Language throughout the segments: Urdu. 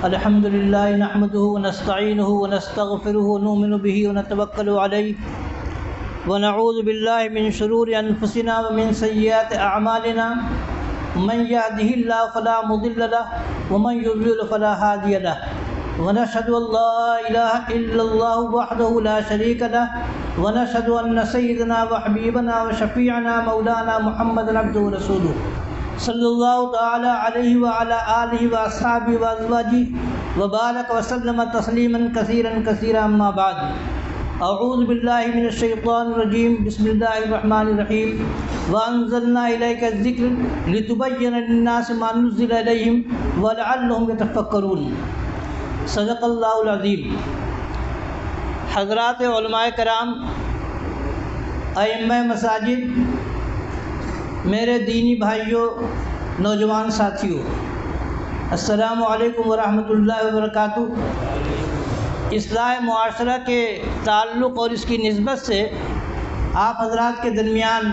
الحمد لله نحمده ونستعينه ونستغفره ونؤمن به ونتوكل عليه ونعوذ بالله من شرور أنفسنا ومن سيئات أعمالنا من يهده الله فلا مضل له ومن يضلل فلا هادي له ونشهد أن لا إله إلا الله وحده لا شريك له ونشهد أن سيدنا وحبيبنا وشفيعنا مولانا محمد عبده ورسوله صلی اللہ تعالی علیہ وعلى آلہ واصحابہ وازواجہ وبارک وسلم تسلیما کثیرا کثیرا اما بعد اعوذ باللہ من الشیطان الرجیم بسم اللہ الرحمن الرحیم وانزلنا الیک الذکر لتبین للناس ما نزل الیہم ولعلہم یتفکرون۔ صدق اللہ العظیم۔ حضرات علماء کرام، ائمہ مساجد، میرے دینی بھائیوں، نوجوان ساتھیوں، السلام علیکم ورحمۃ اللہ وبرکاتہ۔ اصلاح معاشرہ کے تعلق اور اس کی نسبت سے آپ حضرات کے درمیان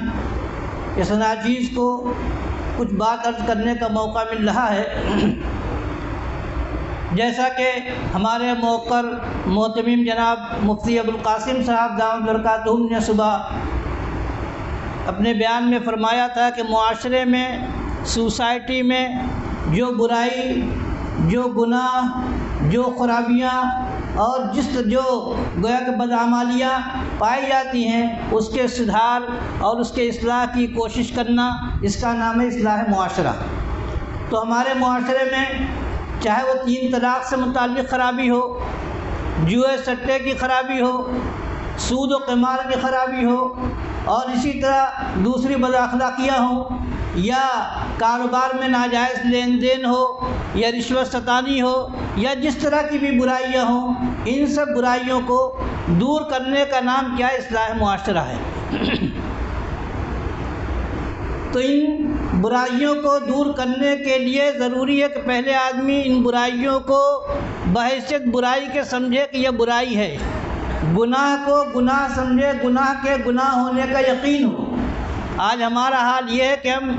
اس ناچیز کو کچھ بات عرض کرنے کا موقع مل رہا ہے۔ جیسا کہ ہمارے موقر محتمم جناب مفتی ابوالقاسم صاحب دامت برکاتہم نے صبح اپنے بیان میں فرمایا تھا کہ معاشرے میں، سوسائٹی میں جو برائی، جو گناہ، جو خرابیاں اور جو گویا کہ بدعمالیاں پائی جاتی ہیں، اس کے سدھار اور اس کے اصلاح کی کوشش کرنا، اس کا نام ہے اصلاح معاشرہ۔ تو ہمارے معاشرے میں چاہے وہ 3 طلاق سے متعلق خرابی ہو، جوئے سٹے کی خرابی ہو، سود و قمار کی خرابی ہو، اور اسی طرح دوسری بد اخلاقیاں ہوں، یا کاروبار میں ناجائز لین دین ہو، یا رشوت ستانی ہو، یا جس طرح کی بھی برائیاں ہوں، ان سب برائیوں کو دور کرنے کا نام کیا ہے؟ اصلاح معاشرہ ہے۔ تو ان برائیوں کو دور کرنے کے لیے ضروری ہے کہ پہلے آدمی ان برائیوں کو بحیثیت برائی کے سمجھے کہ یہ برائی ہے، گناہ کو گناہ سمجھے، گناہ کے گناہ ہونے کا یقین ہو۔ آج ہمارا حال یہ ہے کہ ہم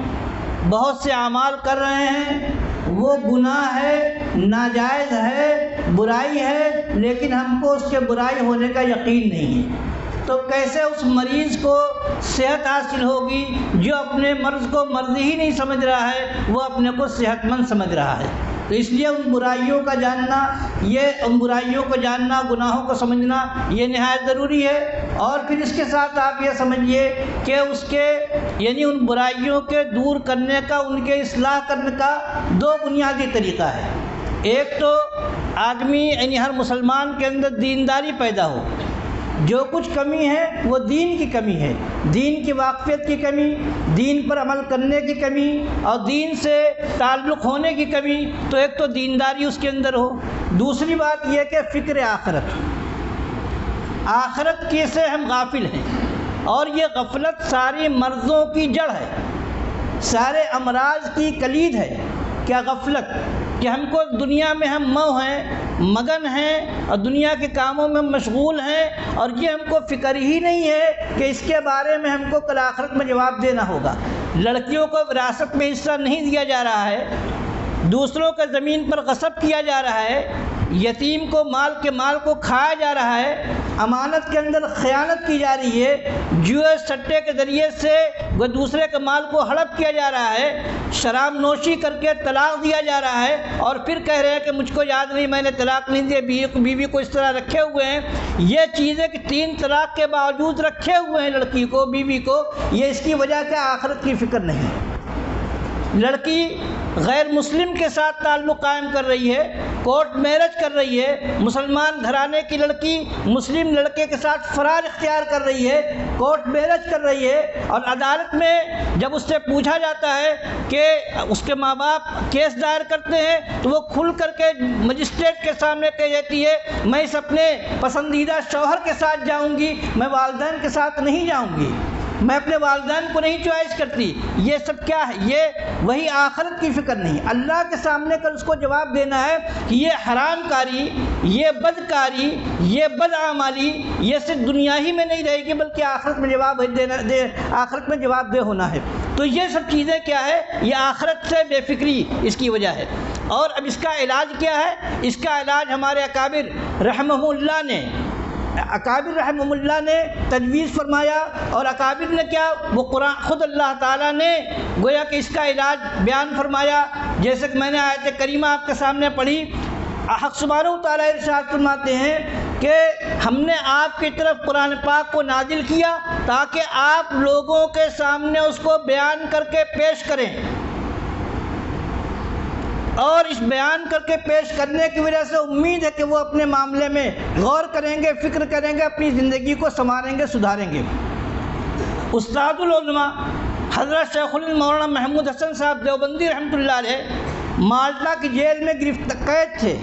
بہت سے اعمال کر رہے ہیں، وہ گناہ ہے، ناجائز ہے، برائی ہے، لیکن ہم کو اس کے برائی ہونے کا یقین نہیں ہے۔ تو کیسے اس مریض کو صحت حاصل ہوگی جو اپنے مرض کو مرض ہی نہیں سمجھ رہا ہے، وہ اپنے کو صحت مند سمجھ رہا ہے؟ تو اس لیے ان برائیوں کا جاننا، گناہوں کو سمجھنا یہ نہایت ضروری ہے۔ اور پھر اس کے ساتھ آپ یہ سمجھیے کہ اس کے یعنی ان برائیوں کے دور کرنے کا، ان کے اصلاح کرنے کا 2 بنیادی طریقہ ہے۔ ایک تو آدمی یعنی ہر مسلمان کے اندر دینداری پیدا ہو۔ جو کچھ کمی ہے وہ دین کی کمی ہے، دین کی واقفیت کی کمی، دین پر عمل کرنے کی کمی اور دین سے تعلق ہونے کی کمی۔ تو ایک تو دینداری اس کے اندر ہو۔ دوسری بات یہ کہ فکر آخرت کی سے ہم غافل ہیں، اور یہ غفلت ساری مرضوں کی جڑ ہے، سارے امراض کی کلید ہے۔ کیا غفلت کہ ہم کو دنیا میں ہم مگن ہیں اور دنیا کے کاموں میں ہم مشغول ہیں، اور یہ ہم کو فکر ہی نہیں ہے کہ اس کے بارے میں ہم کو کل آخرت میں جواب دینا ہوگا۔ لڑکیوں کو وراثت میں حصہ نہیں دیا جا رہا ہے، دوسروں کے زمین پر غصب کیا جا رہا ہے، یتیم کو مال کو کھایا جا رہا ہے، امانت کے اندر خیانت کی جا رہی ہے، جوئے سٹے کے ذریعے سے وہ دوسرے کے مال کو ہڑپ کیا جا رہا ہے، شراب نوشی کر کے طلاق دیا جا رہا ہے، اور پھر کہہ رہے ہیں کہ مجھ کو یاد نہیں، میں نے طلاق نہیں دی، بیوی کو اس طرح رکھے ہوئے ہیں۔ یہ چیزیں کہ 3 طلاق کے باوجود رکھے ہوئے ہیں لڑکی کو، بیوی کو، یہ اس کی وجہ کیا؟ آخرت کی فکر نہیں۔ لڑکی غیر مسلم کے ساتھ تعلق قائم کر رہی ہے، کورٹ میرج کر رہی ہے، مسلمان گھرانے کی لڑکی مسلم لڑکے کے ساتھ فرار اختیار کر رہی ہے، کورٹ میرج کر رہی ہے، اور عدالت میں جب اس سے پوچھا جاتا ہے کہ اس کے ماں باپ کیس دائر کرتے ہیں، تو وہ کھل کر کے مجسٹریٹ کے سامنے کہہ دیتی ہے میں اس اپنے پسندیدہ شوہر کے ساتھ جاؤں گی، میں والدین کے ساتھ نہیں جاؤں گی، میں اپنے والدین کو نہیں چوائس کرتی۔ یہ سب کیا ہے؟ یہ وہی آخرت کی فکر نہیں۔ اللہ کے سامنے کل اس کو جواب دینا ہے کہ یہ حرام کاری، یہ بدکاری، یہ بدعمالی یہ صرف دنیا ہی میں نہیں رہے گی بلکہ آخرت میں جواب دہ ہونا ہے۔ تو یہ سب چیزیں کیا ہے؟ یہ آخرت سے بے فکری اس کی وجہ ہے۔ اور اب اس کا علاج کیا ہے؟ اس کا علاج ہمارے اکابر رحمہ اللہ نے تجویز فرمایا، اور اکابر نے کیا، وہ قرآن خود اللہ تعالیٰ نے گویا کہ اس کا علاج بیان فرمایا، جیسے کہ میں نے آیت کریمہ آپ کے سامنے پڑھی۔ حق سبحانہ و تعالیٰ ارشاد فرماتے ہیں کہ ہم نے آپ کی طرف قرآن پاک کو نازل کیا تاکہ آپ لوگوں کے سامنے اس کو بیان کر کے پیش کریں، اور اس بیان کر کے پیش کرنے کی وجہ سے امید ہے کہ وہ اپنے معاملے میں غور کریں گے، فکر کریں گے، اپنی زندگی کو سنواریں گے، سدھاریں گے۔ استاد العلماء حضرت شیخ الہند مولانا محمود حسن صاحب دیوبندی رحمۃ اللہ علیہ مالٹا کی جیل میں قید تھے۔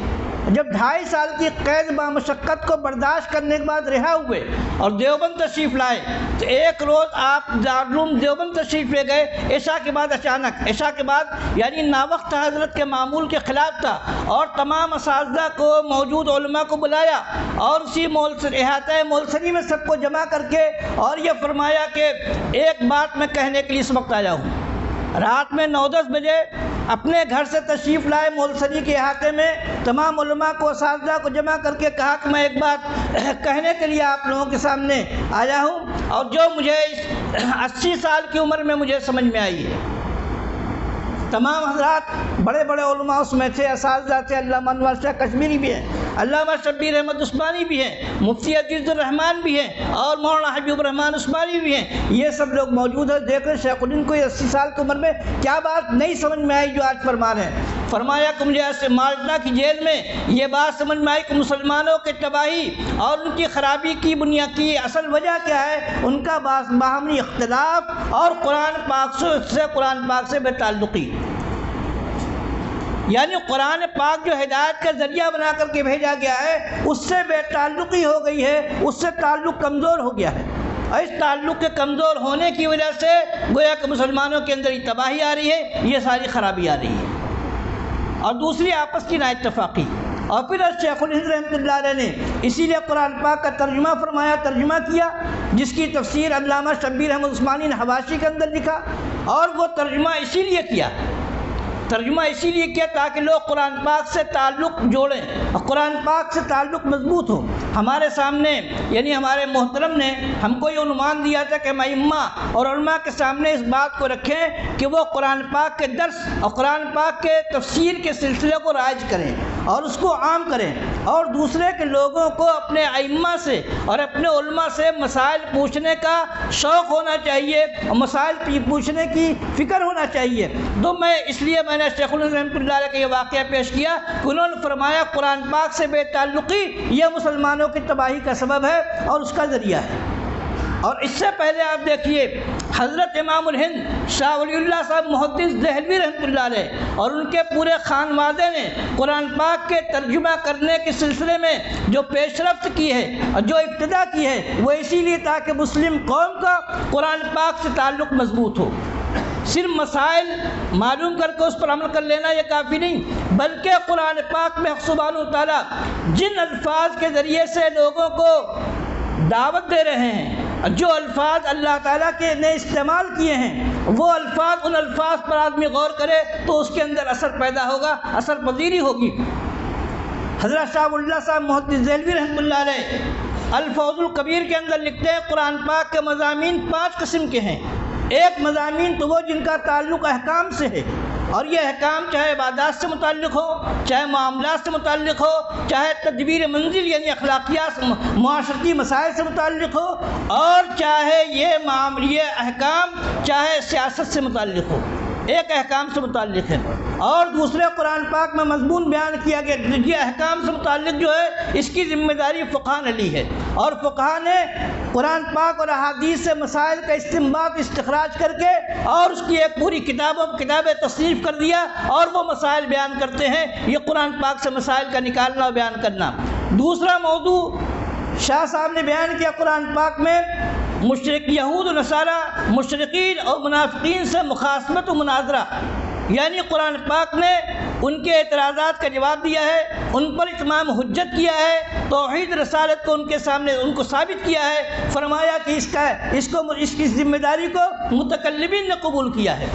جب 2.5 سال کی قید بامشقت کو برداشت کرنے کے بعد رہا ہوئے اور دیوبند تشریف لائے، تو ایک روز آپ دارالعلوم دیوبند تشریف لے گئے عشاء کے بعد، اچانک عشاء کے بعد یعنی ناوقت حضرت کے معمول کے خلاف تھا، اور تمام اساتذہ کو، موجود علماء کو بلایا اور اسی احاطہ مولسری میں سب کو جمع کر کے اور یہ فرمایا کہ ایک بات میں کہنے کے لیے اس وقت آیا ہوں۔ رات میں 9-10 بجے اپنے گھر سے تشریف لائے مولسری کے احاطے میں، تمام علماء کو، اساتذہ کو جمع کر کے کہا کہ میں ایک بات کہنے کے لیے آپ لوگوں کے سامنے آیا ہوں، اور جو مجھے 80 سال کی عمر میں مجھے سمجھ میں آئی ہے۔ تمام حضرات بڑے بڑے علماء اس میں تھے، اساتذہ تھے، علامہ انور شاہ کشمیری بھی ہیں، علامہ شبیر احمد عثمانی بھی ہیں، مفتی عزیز الرحمان بھی ہیں، اور مولانا حبیب الرحمان عثمانی بھی ہیں۔ یہ سب لوگ موجود ہیں۔ دیکھ رہے شیخ الہند کو 80 سال کی عمر میں کیا بات نہیں سمجھ میں آئی جو آج فرما رہے ہیں۔ فرمایا کہ مجھے ایسے مالٹا کی جیل میں یہ بات سمجھ میں آئی کہ مسلمانوں کی تباہی اور ان کی خرابی کی بنیاد کی اصل وجہ کیا ہے؟ ان کا باہمی اختلاف اور قرآن پاک سے بے تعلقی، یعنی قرآن پاک جو ہدایت کا ذریعہ بنا کر کے بھیجا گیا ہے اس سے بے تعلقی ہو گئی ہے، اس سے تعلق کمزور ہو گیا ہے، اور اس تعلق کے کمزور ہونے کی وجہ سے گویا کہ مسلمانوں کے اندر یہ تباہی آ رہی ہے، یہ ساری خرابی آ رہی ہے، اور دوسری آپس کی نااتفاقی۔ اور پھر شیخ الہند رحمۃ اللہ علیہ نے اسی لیے قرآن پاک کا ترجمہ فرمایا، ترجمہ کیا، جس کی تفسیر علامہ شبیر احمد عثمانی نے حواشی کے اندر لکھا، اور وہ ترجمہ اسی لیے کیا تاکہ لوگ قرآن پاک سے تعلق جوڑیں اور قرآن پاک سے تعلق مضبوط ہو۔ ہمارے سامنے یعنی ہمارے محترم نے ہم کو یہ عنوان دیا تھا کہ ہم ائمہ اور علماء کے سامنے اس بات کو رکھیں کہ وہ قرآن پاک کے درس اور قرآن پاک کے تفسیر کے سلسلے کو رائج کریں اور اس کو عام کریں، اور دوسرے کے لوگوں کو اپنے ائمہ سے اور اپنے علماء سے مسائل پوچھنے کا شوق ہونا چاہیے اور مسائل پوچھنے کی فکر ہونا چاہیے۔ تو اس لیے میں نے شیخ الہند رحمۃ اللہ علیہ کا یہ واقعہ پیش کیا کہ انہوں نے فرمایا قرآن پاک سے بے تعلقی یہ مسلمانوں کی تباہی کا سبب ہے اور اس کا ذریعہ ہے۔ اور اس سے پہلے آپ دیکھیے حضرت امام الہند شاہ ولی اللہ صاحب محدث دہلوی رحمۃ اللہ علیہ اور ان کے پورے خانوادے نے قرآن پاک کے ترجمہ کرنے کے سلسلے میں جو پیش رفت کی ہے اور جو ابتدا کی ہے وہ اسی لیے تاکہ مسلم قوم کا قرآن پاک سے تعلق مضبوط ہو۔ صرف مسائل معلوم کر کے اس پر عمل کر لینا یہ کافی نہیں، بلکہ قرآن پاک میں حق سبحانہ و تعالیٰ جن الفاظ کے ذریعے سے لوگوں کو دعوت دے رہے ہیں، جو الفاظ اللہ تعالیٰ کے نے استعمال کیے ہیں، وہ الفاظ ان الفاظ پر آدمی غور کرے تو اس کے اندر اثر پیدا ہوگا، اثر پذیری ہوگی۔ حضرت شاہ ولی اللہ صاحب محدث دہلوی رحمۃ اللہ علیہ الفوز الکبیر کے اندر لکھتے ہیں قرآن پاک کے مضامین 5 قسم کے ہیں۔ ایک مضامین تو وہ جن کا تعلق احکام سے ہے، اور یہ احکام چاہے عبادات سے متعلق ہو، چاہے معاملات سے متعلق ہو، چاہے تدبیر منزل یعنی اخلاقیات معاشرتی مسائل سے متعلق ہو، اور چاہے یہ احکام چاہے سیاست سے متعلق ہو، ایک احکام سے متعلق ہے۔ اور دوسرے قرآن پاک میں مضمون بیان کیا گیا یہ احکام سے متعلق جو ہے اس کی ذمہ داری فقہاء نے لی ہے، اور فقہاء نے قرآن پاک اور احادیث سے مسائل کا استنباط استخراج کر کے اور اس کی ایک پوری کتابیں تصنیف کر دیا اور وہ مسائل بیان کرتے ہیں۔ یہ قرآن پاک سے مسائل کا نکالنا اور بیان کرنا۔ دوسرا موضوع شاہ صاحب نے بیان کیا قرآن پاک میں یہود و نصارہ، مشرقین اور منافقین سے مخاصمت و مناظرہ، یعنی قرآن پاک نے ان کے اعتراضات کا جواب دیا ہے، ان پر اتمام حجت کیا ہے، توحید رسالت کو ان کے سامنے ان کو ثابت کیا ہے۔ فرمایا کہ اس کی ذمہ داری کو متکلمین نے قبول کیا ہے،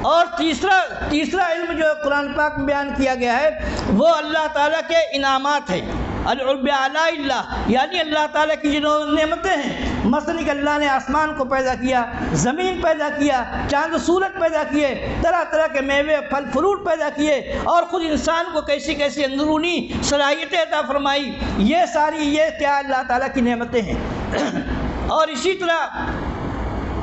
اور تیسرا علم جو قرآن پاک میں بیان کیا گیا ہے وہ اللہ تعالیٰ کے انعامات ہیں، العلاء اللہ، یعنی اللہ تعالیٰ کی جو نعمتیں ہیں، مثلا کہ اللہ نے آسمان کو پیدا کیا، زمین پیدا کیا، چاند و سورج پیدا کیے، طرح طرح کے میوے پھل فروٹ پیدا کیے، اور خود انسان کو کیسی کیسی اندرونی صلاحیتیں عطا فرمائی، یہ کیا اللہ تعالیٰ کی نعمتیں ہیں۔ اور اسی طرح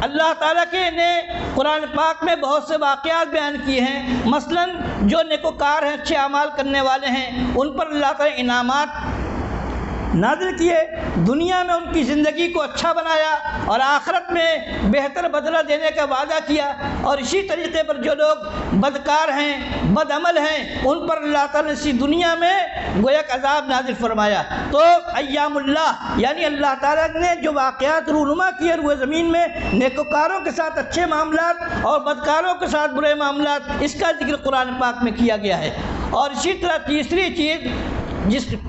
اللہ تعالیٰ کے نے قرآن پاک میں بہت سے واقعات بیان کیے ہیں، مثلا جو نیکوکار ہیں، اچھے اعمال کرنے والے ہیں، ان پر اللہ تعالیٰ انعامات نازل کیے، دنیا میں ان کی زندگی کو اچھا بنایا اور آخرت میں بہتر بدلہ دینے کا وعدہ کیا، اور اسی طریقے پر جو لوگ بدکار ہیں، بد عمل ہیں، ان پر اللہ تعالیٰ نے اسی دنیا میں گویا کہ عذاب نازل فرمایا۔ تو ایام اللہ یعنی اللہ تعالیٰ نے جو واقعات رونما کیے روئے زمین میں، نیکوکاروں کے ساتھ اچھے معاملات اور بدکاروں کے ساتھ برے معاملات، اس کا ذکر قرآن پاک میں کیا گیا ہے۔ اور اسی طرح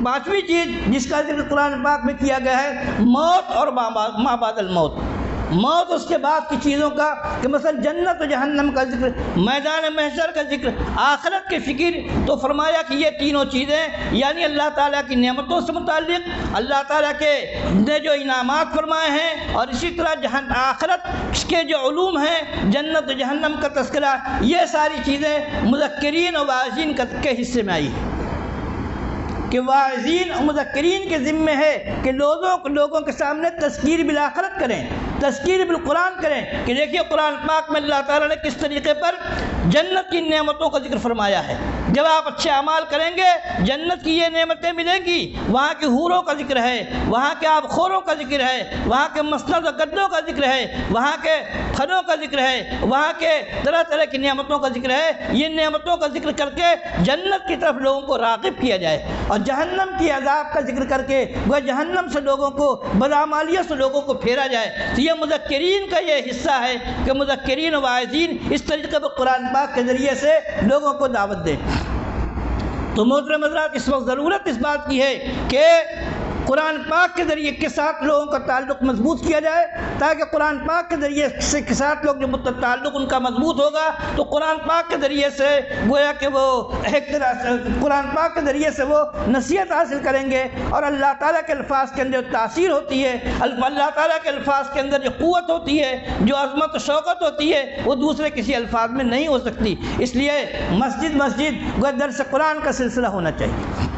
پانچویں چیز جس کا ذکر قرآن پاک میں کیا گیا ہے، موت اور ما بعد الموت، موت اس کے بعد کی چیزوں کا، کہ مثلا جنت و جہنم کا ذکر، میدان محشر کا ذکر، آخرت کی فکر، تو فرمایا کہ یہ تینوں چیزیں یعنی اللہ تعالیٰ کی نعمتوں سے متعلق، اللہ تعالیٰ کے نے جو انعامات فرمائے ہیں، اور اسی طرح آخرت کے جو علوم ہیں، جنت و جہنم کا تذکرہ، یہ ساری چیزیں مذکرین و واعظین کے حصے میں آئی ہیں، کہ واعظین اور مذکرین کے ذمہ ہے کہ لوگوں کے سامنے تذکیر بالآخرت کریں، تذکیر بالقرآن کریں، کہ دیکھیے قرآن پاک میں اللہ تعالیٰ نے کس طریقے پر جنت کی نعمتوں کا ذکر فرمایا ہے۔ جب آپ اچھے اعمال کریں گے جنت کی یہ نعمتیں ملیں گی، وہاں کے حوروں کا ذکر ہے، وہاں کے آب خوروں کا ذکر ہے، وہاں کے مسند و گدوں کا ذکر ہے، وہاں کے پھلوں کا ذکر ہے، وہاں کے طرح طرح کی نعمتوں کا ذکر ہے۔ یہ نعمتوں کا ذکر کر کے جنت کی طرف لوگوں کو راغب کیا جائے، اور جہنم کی عذاب کا ذکر کر کے وہ جہنم سے لوگوں کو، بدعمالیت سے لوگوں کو پھیرا جائے۔ تو یہ مذکرین کا یہ حصہ ہے کہ مذکرین و واعظین اس طریقے پر قرآن پاک کے ذریعے سے لوگوں کو دعوت دیں۔ تو محترم حضرات، اس وقت ضرورت اس بات کی ہے کہ قرآن پاک کے ذریعے کے ساتھ لوگوں کا تعلق مضبوط کیا جائے، تاکہ قرآن پاک کے ذریعے سے کے ساتھ لوگ جب تعلق ان کا مضبوط ہوگا تو قرآن پاک کے ذریعے سے گویا کہ وہ ایک طرح سے قرآن پاک کے ذریعے سے وہ نصیحت حاصل کریں گے، اور اللہ تعالیٰ کے الفاظ کے اندر تاثیر ہوتی ہے، اللہ تعالیٰ کے الفاظ کے اندر جو قوت ہوتی ہے، جو عظمت و شوقت ہوتی ہے، وہ دوسرے کسی الفاظ میں نہیں ہو سکتی۔ اس لیے مسجد درس قرآن کا سلسلہ ہونا چاہیے۔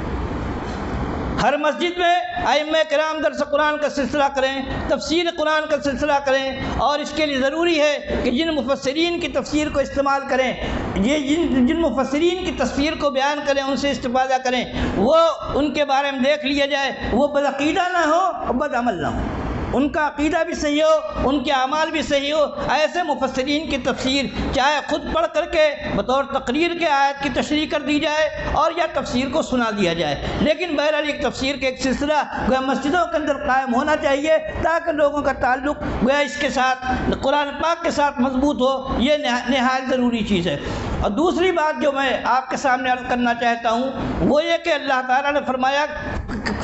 ہر مسجد میں ائمہ کرام درس قرآن کا سلسلہ کریں، تفسیر قرآن کا سلسلہ کریں، اور اس کے لیے ضروری ہے کہ جن مفسرین کی تفسیر کو استعمال کریں، جن مفسرین کی تفسیر کو بیان کریں، ان سے استفادہ کریں، وہ ان کے بارے میں دیکھ لیا جائے، وہ بدعقیدہ نہ ہو اور بد عمل نہ ہو، ان کا عقیدہ بھی صحیح ہو، ان کے اعمال بھی صحیح ہو۔ ایسے مفسرین کی تفسیر چاہے خود پڑھ کر کے بطور تقریر کے آیت کی تشریح کر دی جائے، اور یا تفسیر کو سنا دیا جائے، لیکن بہرحال ایک تفسیر کے ایک سلسلہ گویا مسجدوں کے اندر قائم ہونا چاہیے، تاکہ لوگوں کا تعلق گویا اس کے ساتھ قرآن پاک کے ساتھ مضبوط ہو۔ یہ نہایت ضروری چیز ہے۔ اور دوسری بات جو میں آپ کے سامنے عرض کرنا چاہتا ہوں وہ یہ کہ اللہ تعالیٰ نے فرمایا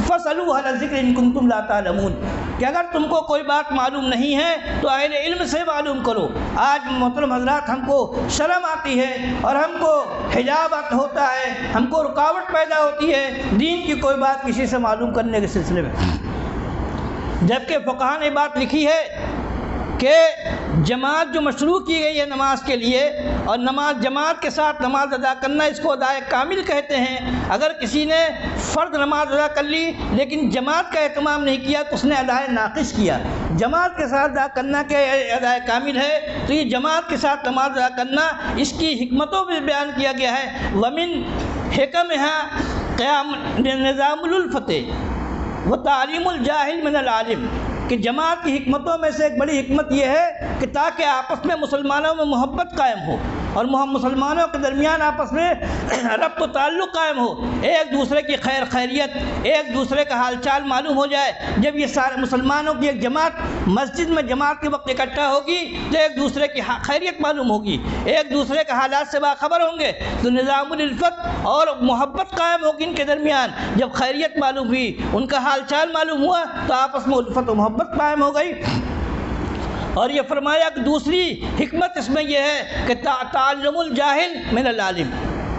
فَاسْأَلُوا أَهْلَ الذِّكْرِ إِن كُنتُمْ لَا تَعْلَمُونَ، کہ اگر تم کو کوئی بات معلوم نہیں ہے تو اہل علم سے معلوم کرو۔ آج محترم حضرات ہم کو شرم آتی ہے اور ہم کو حجاب ہوتا ہے، ہم کو رکاوٹ پیدا ہوتی ہے دین کی کوئی بات کسی سے معلوم کرنے کے سلسلے میں، جبکہ فقہاء نے بات لکھی ہے کہ جماعت جو مشروع کی گئی ہے نماز کے لیے، اور نماز جماعت کے ساتھ نماز ادا کرنا، اس کو ادائے کامل کہتے ہیں۔ اگر کسی نے فرض نماز ادا کر لی لیکن جماعت کا اہتمام نہیں کیا تو اس نے ادائے ناقص کیا۔ جماعت کے ساتھ ادا کرنا کہ ادائے کامل ہے، تو یہ جماعت کے ساتھ نماز ادا کرنا، اس کی حکمتوں میں بیان کیا گیا ہے۔ وَمِن حِکَمِهَا قِيَامُ نِظَامُ الْأُلْفَةِ وَتَعْلِيمُ الْجَاهِلِ مِنَ الْعَالِمِ، کہ جماعت کی حکمتوں میں سے ایک بڑی حکمت یہ ہے کہ تاکہ آپس میں مسلمانوں میں محبت قائم ہو، اور مسلمانوں کے درمیان آپس میں ربط و تعلق قائم ہو، ایک دوسرے کی خیریت، ایک دوسرے کا حال چال معلوم ہو جائے۔ جب یہ سارے مسلمانوں کی ایک جماعت مسجد میں جماعت کے وقت اکٹھا ہوگی تو ایک دوسرے کی خیریت معلوم ہوگی، ایک دوسرے کے حالات سے باخبر ہوں گے، تو نظام الالفت اور محبت قائم ہوگی ان کے درمیان۔ جب خیریت معلوم ہوئی، ان کا حال چال معلوم ہوا، تو آپس میں الفت و محبت قائم ہو گئی۔ اور یہ فرمایا کہ دوسری حکمت اس میں یہ ہے کہ تعلم الجاہل من العالم،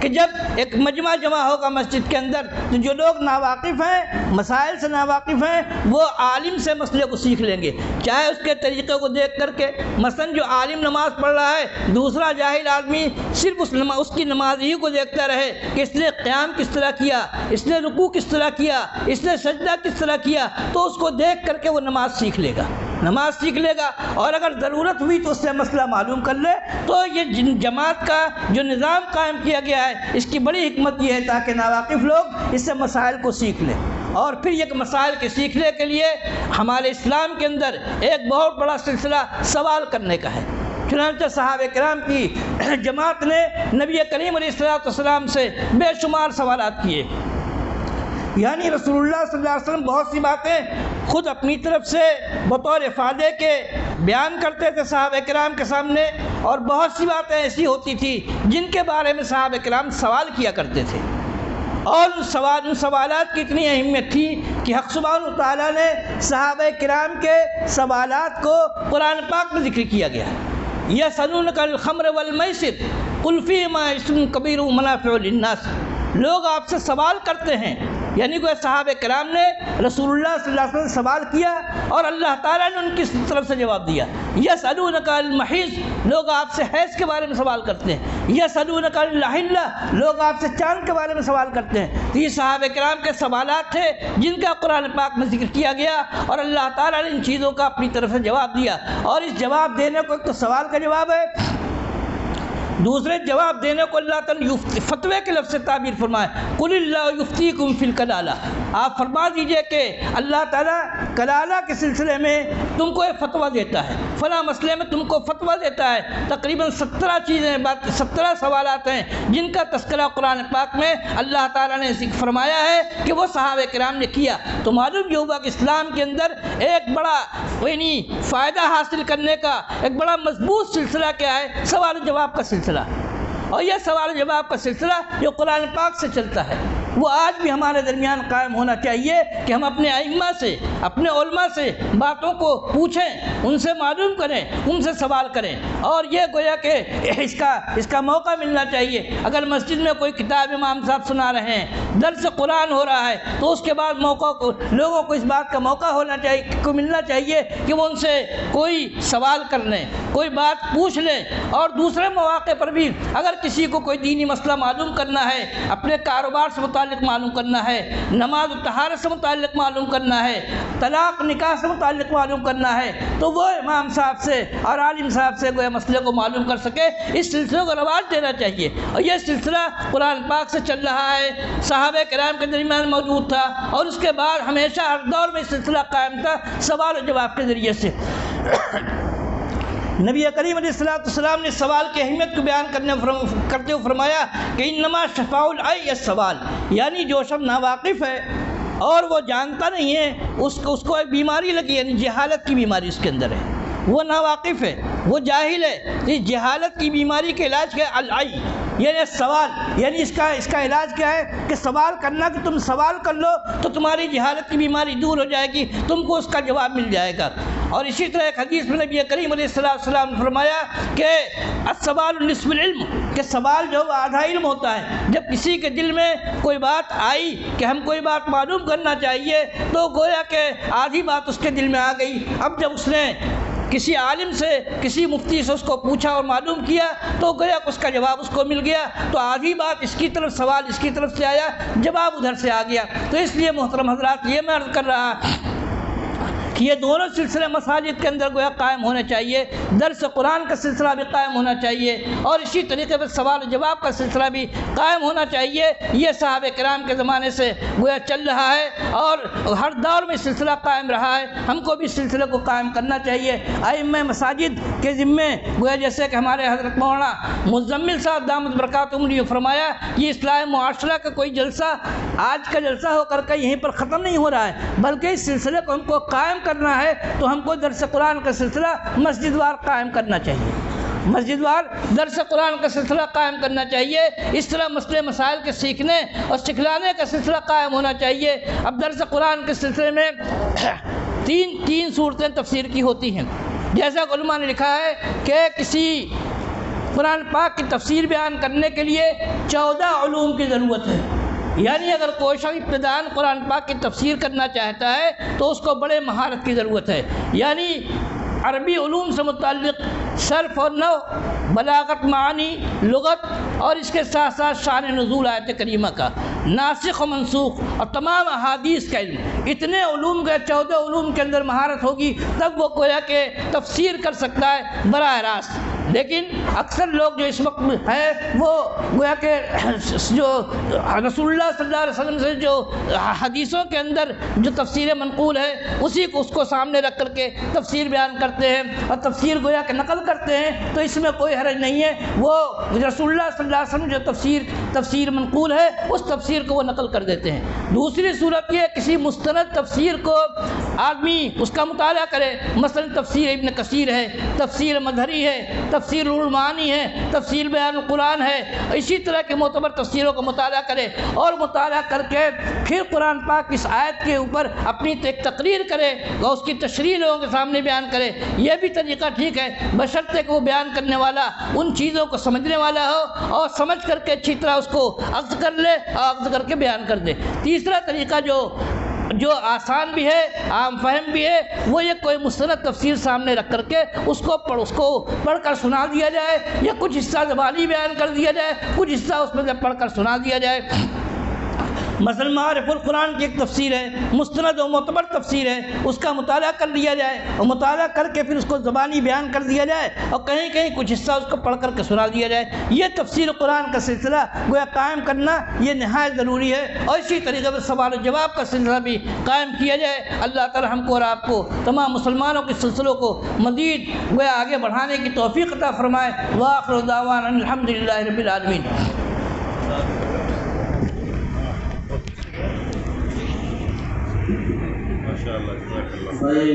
کہ جب ایک مجمع جمع ہوگا مسجد کے اندر تو جو لوگ ناواقف ہیں، مسائل سے ناواقف ہیں، وہ عالم سے مسئلے کو سیکھ لیں گے، چاہے اس کے طریقے کو دیکھ کر کے۔ مثلا جو عالم نماز پڑھ رہا ہے، دوسرا جاہل آدمی صرف اس کی نماز ہی کو دیکھتا رہے کہ اس نے قیام کس طرح کیا، اس نے رکوع کس طرح کیا، اس نے سجدہ کس طرح کیا، تو اس کو دیکھ کر کے وہ نماز سیکھ لے گا، نماز سیکھ لے گا، اور اگر ضرورت ہوئی تو اس سے مسئلہ معلوم کر لے۔ تو یہ جماعت کا جو نظام قائم کیا گیا ہے، اس کی بڑی حکمت یہ ہے تاکہ ناواقف لوگ اس سے مسائل کو سیکھ لیں۔ اور پھر یہ مسائل کے سیکھنے کے لیے ہمارے اسلام کے اندر ایک بہت بڑا سلسلہ سوال کرنے کا ہے۔ چنانچہ صحابہ کرام کی جماعت نے نبی کریم علیہ السلام سے بے شمار سوالات کیے، یعنی رسول اللہ صلی اللہ علیہ وسلم بہت سی باتیں خود اپنی طرف سے بطور افادے کے بیان کرتے تھے صحابہ کرام کے سامنے، اور بہت سی باتیں ایسی ہوتی تھی جن کے بارے میں صحابہ کرام سوال کیا کرتے تھے، اور ان سوالات کی اتنی اہمیت تھی کہ حق سبحانہ تعالیٰ نے صحابہ کرام کے سوالات کو قرآن پاک میں ذکر کیا گیا۔ یسألونک عن الخمر والمیسر قل فیہما اسم کبیر ومنافع للناس، لوگ آپ سے سوال کرتے ہیں، یعنی کہ صحابہ کرام نے رسول اللہ صلی اللہ علیہ وسلم سے سوال کیا اور اللہ تعالیٰ نے ان کی طرف سے جواب دیا۔ یسألونک عن المحیض، لوگ آپ سے حیض کے بارے میں سوال کرتے ہیں۔ یسألونک عن الأہلہ، لوگ آپ سے چاند کے بارے میں سوال کرتے ہیں۔ تو یہ صحابہ کرام کے سوالات تھے جن کا قرآن پاک میں ذکر کیا گیا، اور اللہ تعالیٰ نے ان چیزوں کا اپنی طرف سے جواب دیا۔ اور اس جواب دینے کو ایک تو سوال کا جواب ہے، دوسرے جواب دینے کو اللہ تعالیٰ فتوے کے لفظ سے تعبیر فرمائے، قل اللہ یفتیکم فی الکلالہ، آپ فرما دیجئے کہ اللہ تعالیٰ کلالہ کے سلسلے میں تم کو ایک فتویٰ دیتا ہے، فلاں مسئلے میں تم کو فتویٰ دیتا ہے۔ تقریباً 17 چیزیں 17 سوالات ہیں جن کا تذکرہ قرآن پاک میں اللہ تعالیٰ نے ذکر فرمایا ہے کہ وہ صحابہ کرام نے کیا۔ تو معلوم یہ ہوا کہ اسلام کے اندر ایک بڑا فائدہ حاصل کرنے کا ایک بڑا مضبوط سلسلہ کیا ہے؟ سوال و جواب کا سلسلہ۔ اور یہ سوال و جواب کا سلسلہ جو قرآن پاک سے چلتا ہے، وہ آج بھی ہمارے درمیان قائم ہونا چاہیے کہ ہم اپنے ائمہ سے، اپنے علماء سے باتوں کو پوچھیں، ان سے معلوم کریں، ان سے سوال کریں۔ اور یہ گویا کہ اس کا موقع ملنا چاہیے۔ اگر مسجد میں کوئی کتاب امام صاحب سنا رہے ہیں، درس قرآن ہو رہا ہے، تو اس کے بعد لوگوں کو اس بات کا موقع ملنا چاہیے کہ وہ ان سے کوئی سوال کر لیں، کوئی بات پوچھ لیں۔ اور دوسرے مواقع پر بھی اگر کسی کو کوئی دینی مسئلہ معلوم کرنا ہے، اپنے کاروبار سے متعلق معلوم کرنا ہے، نماز و طہارت سے متعلق معلوم کرنا ہے، طلاق نکاح سے متعلق معلوم کرنا ہے، تو وہ امام صاحب سے اور عالم صاحب سے کوئی مسئلے کو معلوم کر سکے۔ اس سلسلے کو رواج دینا چاہیے، اور یہ سلسلہ قرآن پاک سے چل رہا ہے، صحابہ کرام کے درمیان موجود تھا، اور اس کے بعد ہمیشہ ہر دور میں سلسلہ قائم تھا سوال و جواب کے ذریعے سے۔ نبی کریم علیہ السلام نے سوال کی اہمیت کو بیان کرتے ہوئے فرمایا کہ انما شفاء العی السوال، یعنی جو شخص ناواقف ہے اور وہ جانتا نہیں ہے، اس کو ایک بیماری لگی، یعنی جہالت کی بیماری اس کے اندر ہے، وہ ناواقف ہے، وہ جاہل ہے۔ اس جہالت کی بیماری کا علاج کیا ہے؟ العی، یعنی سوال، یعنی اس کا علاج کیا ہے کہ سوال کرنا، کہ تم سوال کر لو تو تمہاری جہالت کی بیماری دور ہو جائے گی، تم کو اس کا جواب مل جائے گا۔ اور اسی طرح ایک حدیث میں نبی کریم علیہ السلام نے فرمایا کہ السوال نصف العلم، کہ سوال جو آدھا علم ہوتا ہے۔ جب کسی کے دل میں کوئی بات آئی کہ ہم کوئی بات معلوم کرنا چاہیے، تو گویا کہ آدھی بات اس کے دل میں آ گئی۔ اب جب اس نے کسی عالم سے، کسی مفتی سے اس کو پوچھا اور معلوم کیا، تو گویا اس کا جواب اس کو مل گیا، تو آدھی بات اس کی طرف، سوال اس کی طرف سے آیا، جواب ادھر سے آ گیا۔ تو اس لیے محترم حضرات، یہ میں عرض کر رہا کہ یہ دونوں سلسلے مساجد کے اندر گویا قائم ہونے چاہیے، درس قرآن کا سلسلہ بھی قائم ہونا چاہیے، اور اسی طریقے پر سوال و جواب کا سلسلہ بھی قائم ہونا چاہیے۔ یہ صحابہ کرام کے زمانے سے گویا چل رہا ہے، اور ہر دور میں سلسلہ قائم رہا ہے، ہم کو بھی اس سلسلے کو قائم کرنا چاہیے۔ ائمہ مساجد کے ذمے گویا جیسے کہ ہمارے حضرت مولانا مزمل صاحب دامت برکاتہم نے فرمایا، یہ اصلاح معاشرہ کا کوئی جلسہ آج کا جلسہ ہو کر کے یہیں پر ختم نہیں ہو رہا ہے، بلکہ اس سلسلے کو ہم کو قائم کرنا ہے، تو ہم کو درس قرآن کا سلسلہ مسجد وار قائم کرنا چاہیے، مسجد وار درس قرآن کا سلسلہ قائم کرنا چاہیے۔ اس طرح مسئلے مسائل کے سیکھنے اور سکھلانے کا سلسلہ قائم ہونا چاہیے۔ اب درس قرآن کے سلسلے میں تین صورتیں تفسیر کی ہوتی ہیں۔ جیسا کہ علماء نے لکھا ہے کہ کسی قرآن پاک کی تفسیر بیان کرنے کے لیے 14 علوم کی ضرورت ہے، یعنی اگر کوئی شخص ابتداءً قرآن پاک کی تفسیر کرنا چاہتا ہے تو اس کو بڑے مہارت کی ضرورت ہے، یعنی عربی علوم سے متعلق صرف اور نحو، بلاغت، معانی، لغت، اور اس کے ساتھ ساتھ شان نزول آیت کریمہ کا، ناسخ و منسوخ اور تمام احادیث کا علم، اتنے علوم کے 14 علوم کے اندر مہارت ہوگی تب وہ گویا کہ تفسیر کر سکتا ہے براہ راست۔ لیکن اکثر لوگ جو اس وقت ہے وہ گویا کہ جو رسول اللہ صلی اللہ علیہ وسلم سے جو حدیثوں کے اندر جو تفسیر منقول ہے اسی کو اس کو سامنے رکھ کر کے تفسیر بیان کرتے ہیں اور تفسیر گویا کہ نقل کرتے ہیں، تو اس میں کوئی حرج نہیں ہے، وہ رسول اللہ صلی اللہ علیہ وسلم جو تفسیر منقول ہے اس تفسیر کو وہ نقل کر دیتے ہیں۔ دوسری صورت یہ کسی مستند تفسیر کو آدمی اس کا مطالعہ کرے، مثلا تفسیر ابن کثیر ہے، تفسیر مظہری ہے، تفسیر المعانی ہے، تفسیر بیان القرآن ہے، اسی طرح کے معتبر تفسیروں کا مطالعہ کرے اور مطالعہ کر کے پھر قرآن پاک اس آیت کے اوپر اپنی ایک تقریر کرے اور اس کی تشریح لوگوں کے سامنے بیان کرے، یہ بھی طریقہ ٹھیک ہے، بشرطے کہ وہ بیان کرنے والا ان چیزوں کو سمجھنے والا ہو اور سمجھ کر کے اچھی طرح اس کو اخذ کر لے اور اخذ کر کے بیان کر دے۔ تیسرا طریقہ جو آسان بھی ہے، عام فہم بھی ہے، وہ یہ کوئی مستند تفسیر سامنے رکھ کر کے اس کو پڑھ کر سنا دیا جائے، یا کچھ حصہ زبانی بیان کر دیا جائے، کچھ حصہ اس میں سے پڑھ کر سنا دیا جائے۔ مثلا معارف القرآن کی ایک تفسیر ہے، مستند و معتبر تفسیر ہے، اس کا مطالعہ کر لیا جائے اور مطالعہ کر کے پھر اس کو زبانی بیان کر دیا جائے اور کہیں کہیں کچھ حصہ اس کو پڑھ کر کے سنا دیا جائے۔ یہ تفسیر قرآن کا سلسلہ گویا قائم کرنا یہ نہایت ضروری ہے، اور اسی طریقے سے سوال و جواب کا سلسلہ بھی قائم کیا جائے۔ اللہ تعالی ہم کو اور آپ کو تمام مسلمانوں کے سلسلوں کو مزید گویا آگے بڑھانے کی توفیق عطا فرمائے۔ وآخر دعوانا الحمدللہ رب العالمین۔ بھائی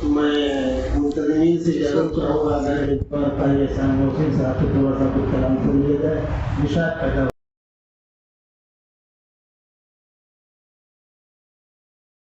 میں منتظمین سے اجازت چاہوں گا اگر اس پر صاحب کو تھوڑا سا کچھ کلام سن لیا جائے، نشاط پیدا